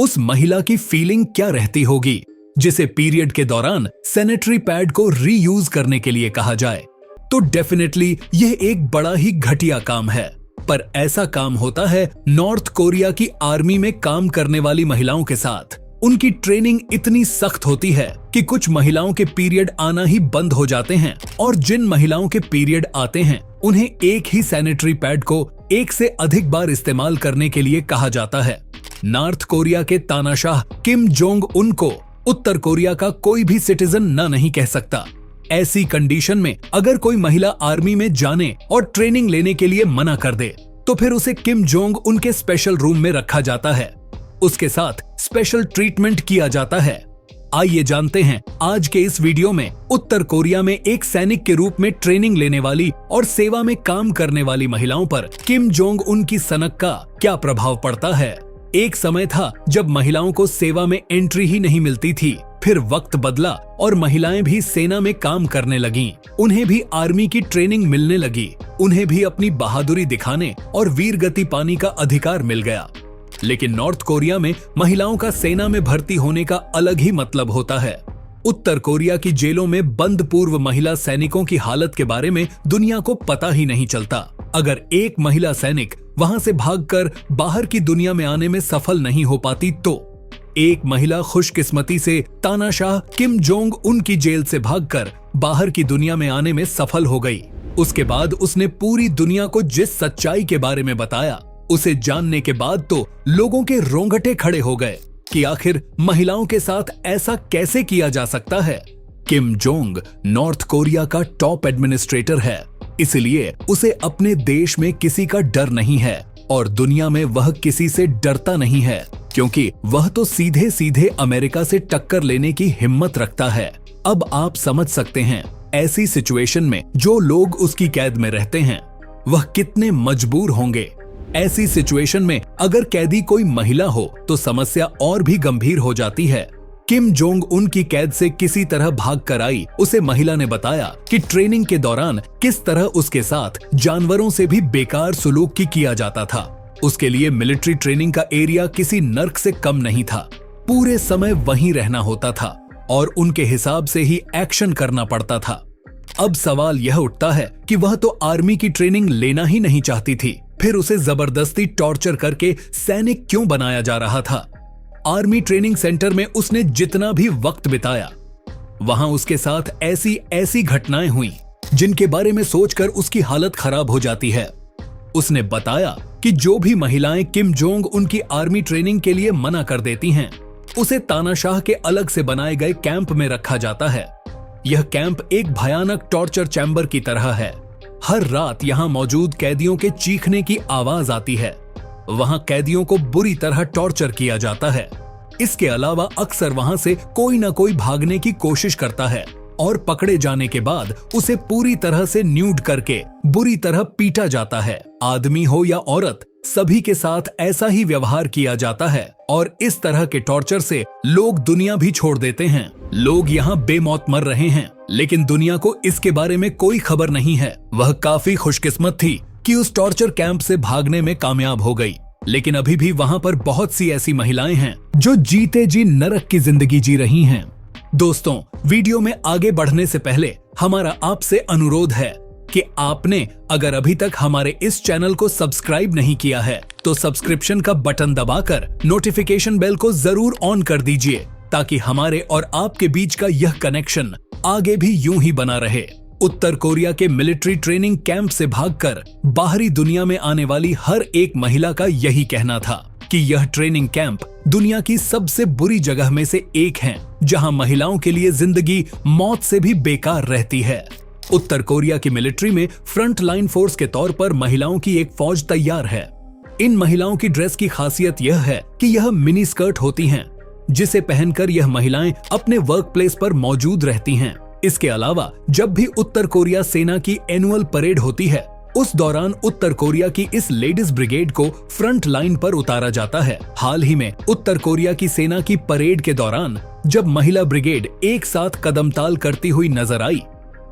उस महिला की फीलिंग क्या रहती होगी जिसे पीरियड के दौरान सैनिटरी पैड को रीयूज करने के लिए कहा जाए। तो डेफिनेटली यह एक बड़ा ही घटिया काम है, पर ऐसा काम होता है नॉर्थ कोरिया की आर्मी में काम करने वाली महिलाओं के साथ। उनकी ट्रेनिंग इतनी सख्त होती है कि कुछ महिलाओं के पीरियड आना ही बंद हो जाते हैं, और जिन महिलाओं के पीरियड आते हैं उन्हें एक ही सैनिटरी पैड को एक से अधिक बार इस्तेमाल करने के लिए कहा जाता है। नॉर्थ कोरिया के तानाशाह किम जोंग उन को उत्तर कोरिया का कोई भी सिटीजन नहीं कह सकता। ऐसी कंडीशन में अगर कोई महिला आर्मी में जाने और ट्रेनिंग लेने के लिए मना कर दे तो फिर उसे किम जोंग उनके स्पेशल रूम में रखा जाता है। उसके साथ स्पेशल ट्रीटमेंट किया जाता है। आइए जानते हैं आज के इस वीडियो में उत्तर कोरिया में एक सैनिक के रूप में ट्रेनिंग लेने वाली और सेवा में काम करने वाली महिलाओं पर किम जोंग उन की सनक का क्या प्रभाव पड़ता है। एक समय था जब महिलाओं को सेवा में एंट्री ही नहीं मिलती थी। फिर वक्त बदला और महिलाएं भी सेना में काम करने लगीं। उन्हें भी आर्मी की ट्रेनिंग मिलने लगी। उन्हें भी अपनी बहादुरी दिखाने और वीरगति पाने का अधिकार मिल गया। लेकिन नॉर्थ कोरिया में महिलाओं का सेना में भर्ती होने का अलग ही मतलब होता है। उत्तर कोरिया की जेलों में बंद पूर्व महिला सैनिकों की हालत के बारे में दुनिया को पता ही नहीं चलता। अगर एक महिला सैनिक वहां से भागकर बाहर की दुनिया में आने में सफल नहीं हो पाती तो एक महिला खुशकिस्मती से तानाशाह किम जोंग उन की जेल से भागकर बाहर की दुनिया में आने में सफल हो गई। उसके बाद उसने पूरी दुनिया को जिस सच्चाई के बारे में बताया, उसे जानने के बाद तो लोगों के रोंगटे खड़े हो गए कि आखिर महिलाओं के साथ ऐसा कैसे किया जा सकता है। किम जोंग नॉर्थ कोरिया का टॉप एडमिनिस्ट्रेटर है, इसलिए उसे अपने देश में किसी का डर नहीं है और दुनिया में वह किसी से डरता नहीं है, क्योंकि वह तो सीधे सीधे अमेरिका से टक्कर लेने की हिम्मत रखता है। अब आप समझ सकते हैं ऐसी सिचुएशन में जो लोग उसकी कैद में रहते हैं वह कितने मजबूर होंगे। ऐसी सिचुएशन में अगर कैदी कोई महिला हो तो समस्या और भी गंभीर हो जाती है। किम जोंग उन की कैद से किसी तरह भाग कर आई उसे महिला ने बताया कि ट्रेनिंग के दौरान किस तरह उसके साथ जानवरों से भी बेकार सुलूक किया जाता था। उसके लिए मिलिट्री ट्रेनिंग का एरिया किसी नर्क से कम नहीं था। पूरे समय वहीं रहना होता था और उनके हिसाब से ही एक्शन करना पड़ता था। अब सवाल यह उठता है कि वह तो आर्मी की ट्रेनिंग लेना ही नहीं चाहती थी, फिर उसे जबरदस्ती टॉर्चर करके सैनिक क्यों बनाया जा रहा था। आर्मी ट्रेनिंग सेंटर में उसने जितना भी वक्त बिताया वहां उसके साथ ऐसी ऐसी घटनाएं हुई जिनके बारे में सोचकर उसकी हालत खराब हो जाती है। उसने बताया कि जो भी महिलाएं किम जोंग उनकी आर्मी ट्रेनिंग के लिए मना कर देती हैं, उसे तानाशाह के अलग से बनाए गए कैंप में रखा जाता है। यह कैंप एक भयानक टॉर्चर चैम्बर की तरह है। हर रात यहाँ मौजूद कैदियों के चीखने की आवाज आती है। वहां कैदियों को बुरी तरह टॉर्चर किया जाता है। इसके अलावा अक्सर वहां से कोई न कोई भागने की कोशिश करता है और पकड़े जाने के बाद उसे पूरी तरह से न्यूड करके बुरी तरह पीटा जाता है। आदमी हो या औरत, सभी के साथ ऐसा ही व्यवहार किया जाता है और इस तरह के टॉर्चर से लोग दुनिया भी छोड़ देते हैं। लोग यहाँ बेमौत मर रहे हैं, लेकिन दुनिया को इसके बारे में कोई खबर नहीं है। वह काफी खुशकिस्मत थी कि उस टॉर्चर कैंप से भागने में कामयाब हो गई, लेकिन अभी भी वहां पर बहुत सी ऐसी महिलाएं हैं जो जीते जी नरक की जिंदगी जी रही हैं। दोस्तों, वीडियो में आगे बढ़ने से पहले हमारा आपसे अनुरोध है कि आपने अगर अभी तक हमारे इस चैनल को सब्सक्राइब नहीं किया है तो सब्सक्रिप्शन का बटन दबाकर नोटिफिकेशन बेल को जरूर ऑन कर दीजिए, ताकि हमारे और आपके बीच का यह कनेक्शन आगे भी यूं ही बना रहे। उत्तर कोरिया के मिलिट्री ट्रेनिंग कैंप से भागकर बाहरी दुनिया में आने वाली हर एक महिला का यही कहना था कि यह ट्रेनिंग कैंप दुनिया की सबसे बुरी जगह में से एक है, जहां महिलाओं के लिए जिंदगी मौत से भी बेकार रहती है। उत्तर कोरिया की मिलिट्री में फ्रंट लाइन फोर्स के तौर पर महिलाओं की एक फौज तैयार है। इन महिलाओं की ड्रेस की खासियत यह है कि यह मिनी स्कर्ट होती हैं, जिसे पहनकर यह महिलाएं अपने वर्क प्लेस पर मौजूद रहती हैं। इसके अलावा जब भी उत्तर कोरिया सेना की एनुअल परेड होती है, उस दौरान उत्तर कोरिया की इस लेडीज ब्रिगेड को फ्रंट लाइन पर उतारा जाता है। हाल ही में उत्तर कोरिया की सेना की परेड के दौरान जब महिला ब्रिगेड एक साथ कदमताल करती हुई नजर आई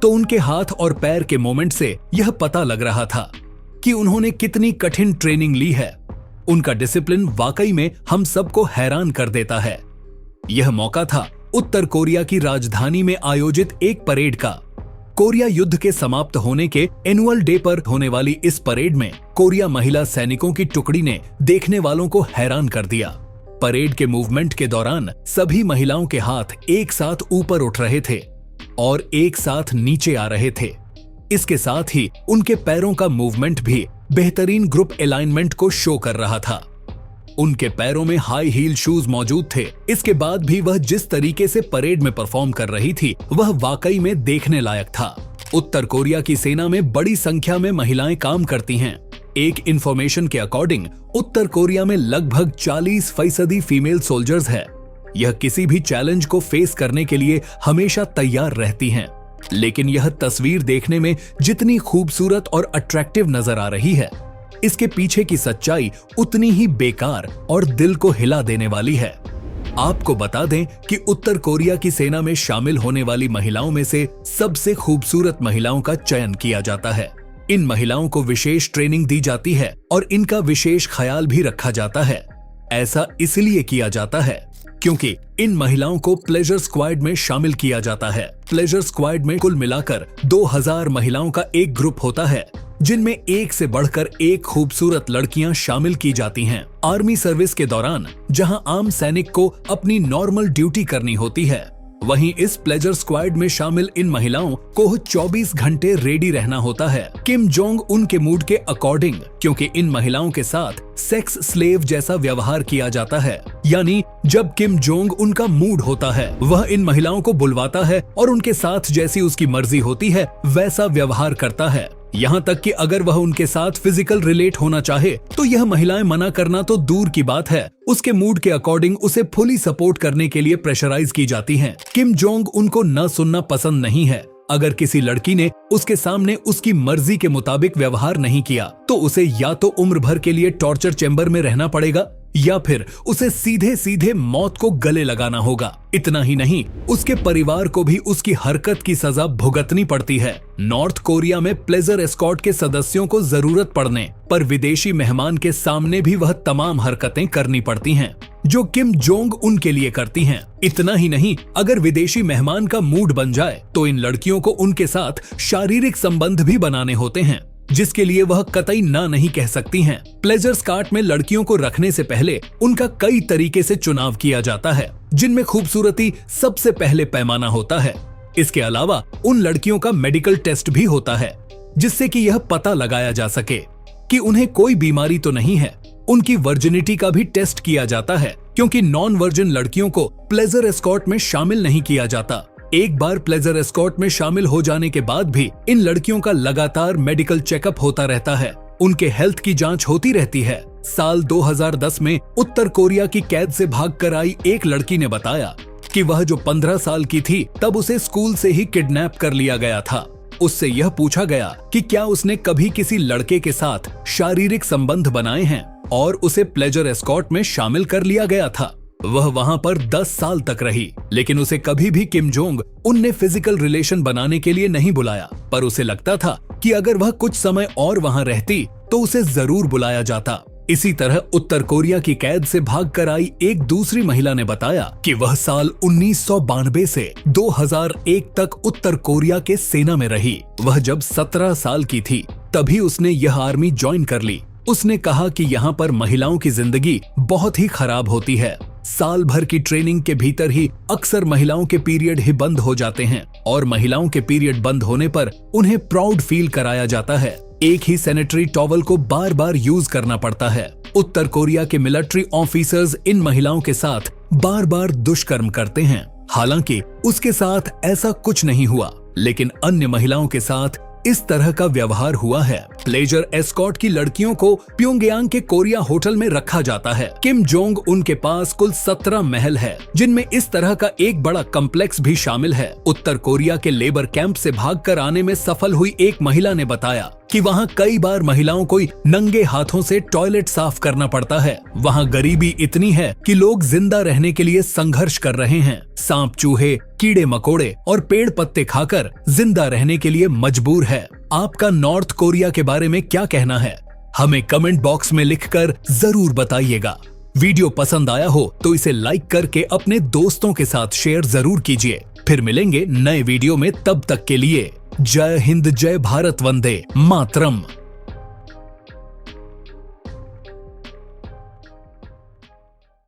तो उनके हाथ और पैर के मूवमेंट से यह पता लग रहा था कि उन्होंने कितनी कठिन ट्रेनिंग ली है। उनका डिसिप्लिन वाकई में हम सबको हैरान कर देता है। यह मौका था उत्तर कोरिया की राजधानी में आयोजित एक परेड का। कोरिया युद्ध के समाप्त होने के एनुअल डे पर होने वाली इस परेड में कोरिया महिला सैनिकों की टुकड़ी ने देखने वालों को हैरान कर दिया। परेड के मूवमेंट के दौरान सभी महिलाओं के हाथ एक साथ ऊपर उठ रहे थे और एक साथ नीचे आ रहे थे। इसके साथ ही उनके पैरों का मूवमेंट भी बेहतरीन ग्रुप अलाइनमेंट को शो कर रहा था। उनके पैरों में हाई हील शूज मौजूद थे। इसके बाद भी वह जिस तरीके से परेड में परफॉर्म कर रही थी वह वाकई में देखने लायक था। उत्तर कोरिया की सेना में बड़ी संख्या में महिलाएं काम करती हैं। एक इंफॉर्मेशन के अकॉर्डिंग उत्तर कोरिया में लगभग 40% फीमेल सोल्जर्स है। यह किसी भी चैलेंज को फेस करने के लिए हमेशा तैयार रहती हैं। लेकिन यह तस्वीर देखने में जितनी खूबसूरत और अट्रैक्टिव नजर आ रही है, इसके पीछे की सच्चाई उतनी ही बेकार और दिल को हिला देने वाली है। आपको बता दें कि उत्तर कोरिया की सेना में शामिल होने वाली महिलाओं में से सबसे खूबसूरत महिलाओं का चयन किया जाता है। इन महिलाओं को विशेष ट्रेनिंग दी जाती है और इनका विशेष ख्याल भी रखा जाता है। ऐसा इसलिए किया जाता है क्योंकि इन महिलाओं को प्लेजर स्क्वाड में शामिल किया जाता है। प्लेजर स्क्वाड में कुल मिलाकर 2000 महिलाओं का एक ग्रुप होता है, जिनमें एक से बढ़कर एक खूबसूरत लड़कियां शामिल की जाती हैं। आर्मी सर्विस के दौरान जहां आम सैनिक को अपनी नॉर्मल ड्यूटी करनी होती है, वहीं इस प्लेजर स्क्वाड में शामिल इन महिलाओं को 24 घंटे रेडी रहना होता है किम जोंग उन के मूड के अकॉर्डिंग, क्योंकि इन महिलाओं के साथ सेक्स स्लेव जैसा व्यवहार किया जाता है। यानी जब किम जोंग उनका मूड होता है वह इन महिलाओं को बुलवाता है और उनके साथ जैसी उसकी मर्जी होती है वैसा व्यवहार करता है। यहाँ तक कि अगर वह उनके साथ फिजिकल रिलेट होना चाहे तो यह महिलाएं मना करना तो दूर की बात है, उसके मूड के अकॉर्डिंग उसे फुली सपोर्ट करने के लिए प्रेशराइज की जाती हैं। किम जोंग उनको न सुनना पसंद नहीं है। अगर किसी लड़की ने उसके सामने उसकी मर्जी के मुताबिक व्यवहार नहीं किया तो उसे या तो उम्र भर के लिए टॉर्चर चेंबर में रहना पड़ेगा या फिर उसे सीधे सीधे मौत को गले लगाना होगा। इतना ही नहीं, उसके परिवार को भी उसकी हरकत की सजा भुगतनी पड़ती है। नॉर्थ कोरिया में प्लेजर एस्कॉर्ट के सदस्यों को जरूरत पड़ने पर विदेशी मेहमान के सामने भी वह तमाम हरकतें करनी पड़ती हैं जो किम जोंग उनके लिए करती हैं। इतना ही नहीं, अगर विदेशी मेहमान का मूड बन जाए तो इन लड़कियों को उनके साथ शारीरिक संबंध भी बनाने होते हैं, जिसके लिए वह कतई ना नहीं कह सकती हैं। प्लेजर स्कार्ट में लड़कियों को रखने से पहले उनका कई तरीके से चुनाव किया जाता है, जिनमें खूबसूरती सबसे पहले पैमाना होता है। इसके अलावा उन लड़कियों का मेडिकल टेस्ट भी होता है, जिससे कि यह पता लगाया जा सके कि उन्हें कोई बीमारी तो नहीं है। उनकी वर्जिनिटी का भी टेस्ट किया जाता है, क्योंकि नॉन वर्जिन लड़कियों को प्लेजर एस्कॉर्ट में शामिल नहीं किया जाता। एक बार प्लेजर एस्कॉर्ट में शामिल हो जाने के बाद भी इन लड़कियों का लगातार मेडिकल चेकअप होता रहता है, उनके हेल्थ की जांच होती रहती है। साल 2010 में उत्तर कोरिया की कैद से भागकर आई एक लड़की ने बताया कि वह जो 15 साल की थी तब उसे स्कूल से ही किडनैप कर लिया गया था। उससे यह पूछा गया कि क्या उसने कभी किसी लड़के के साथ शारीरिक संबंध बनाए हैं और उसे प्लेजर एस्कॉर्ट में शामिल कर लिया गया था। वह वहां पर 10 साल तक रही, लेकिन उसे कभी भी किम जोंग उनने फिजिकल रिलेशन बनाने के लिए नहीं बुलाया। पर उसे लगता था कि अगर वह कुछ समय और वहां रहती तो उसे जरूर बुलाया जाता। इसी तरह उत्तर कोरिया की कैद से भागकर आई एक दूसरी महिला ने बताया कि वह साल 1992 से 2001 तक उत्तर कोरिया के सेना में रही। वह जब 17 साल की थी तभी उसने यह आर्मी ज्वाइन कर ली। उसने कहा कि यहाँ पर महिलाओं की जिंदगी बहुत ही खराब होती है। साल भर की ट्रेनिंग के भीतर ही अक्सर महिलाओं के पीरियड ही बंद हो जाते हैं और महिलाओं के पीरियड बंद होने पर उन्हें प्राउड फील कराया जाता है। एक ही सैनिटरी टॉवल को बार बार यूज करना पड़ता है। उत्तर कोरिया के मिलिट्री ऑफिसर्स इन महिलाओं के साथ बार बार दुष्कर्म करते हैं। हालांकि उसके साथ ऐसा कुछ नहीं हुआ, लेकिन अन्य महिलाओं के साथ इस तरह का व्यवहार हुआ है। प्लेजर एस्कॉर्ट की लड़कियों को प्योंगयांग के कोरिया होटल में रखा जाता है। किम जोंग उनके पास कुल 17 महल है, जिनमें इस तरह का एक बड़ा कॉम्प्लेक्स भी शामिल है। उत्तर कोरिया के लेबर कैंप से भागकर आने में सफल हुई एक महिला ने बताया कि वहाँ कई बार महिलाओं को नंगे हाथों से टॉयलेट साफ करना पड़ता है। वहाँ गरीबी इतनी है कि लोग जिंदा रहने के लिए संघर्ष कर रहे हैं। सांप, चूहे, कीड़े मकोड़े और पेड़ पत्ते खाकर जिंदा रहने के लिए मजबूर है। आपका नॉर्थ कोरिया के बारे में क्या कहना है? हमें कमेंट बॉक्स में लिखकर जरूर बताइएगा। वीडियो पसंद आया हो तो इसे लाइक करके अपने दोस्तों के साथ शेयर जरूर कीजिए। फिर मिलेंगे नए वीडियो में, तब तक के लिए जय हिंद, जय भारत, वंदे मातरम।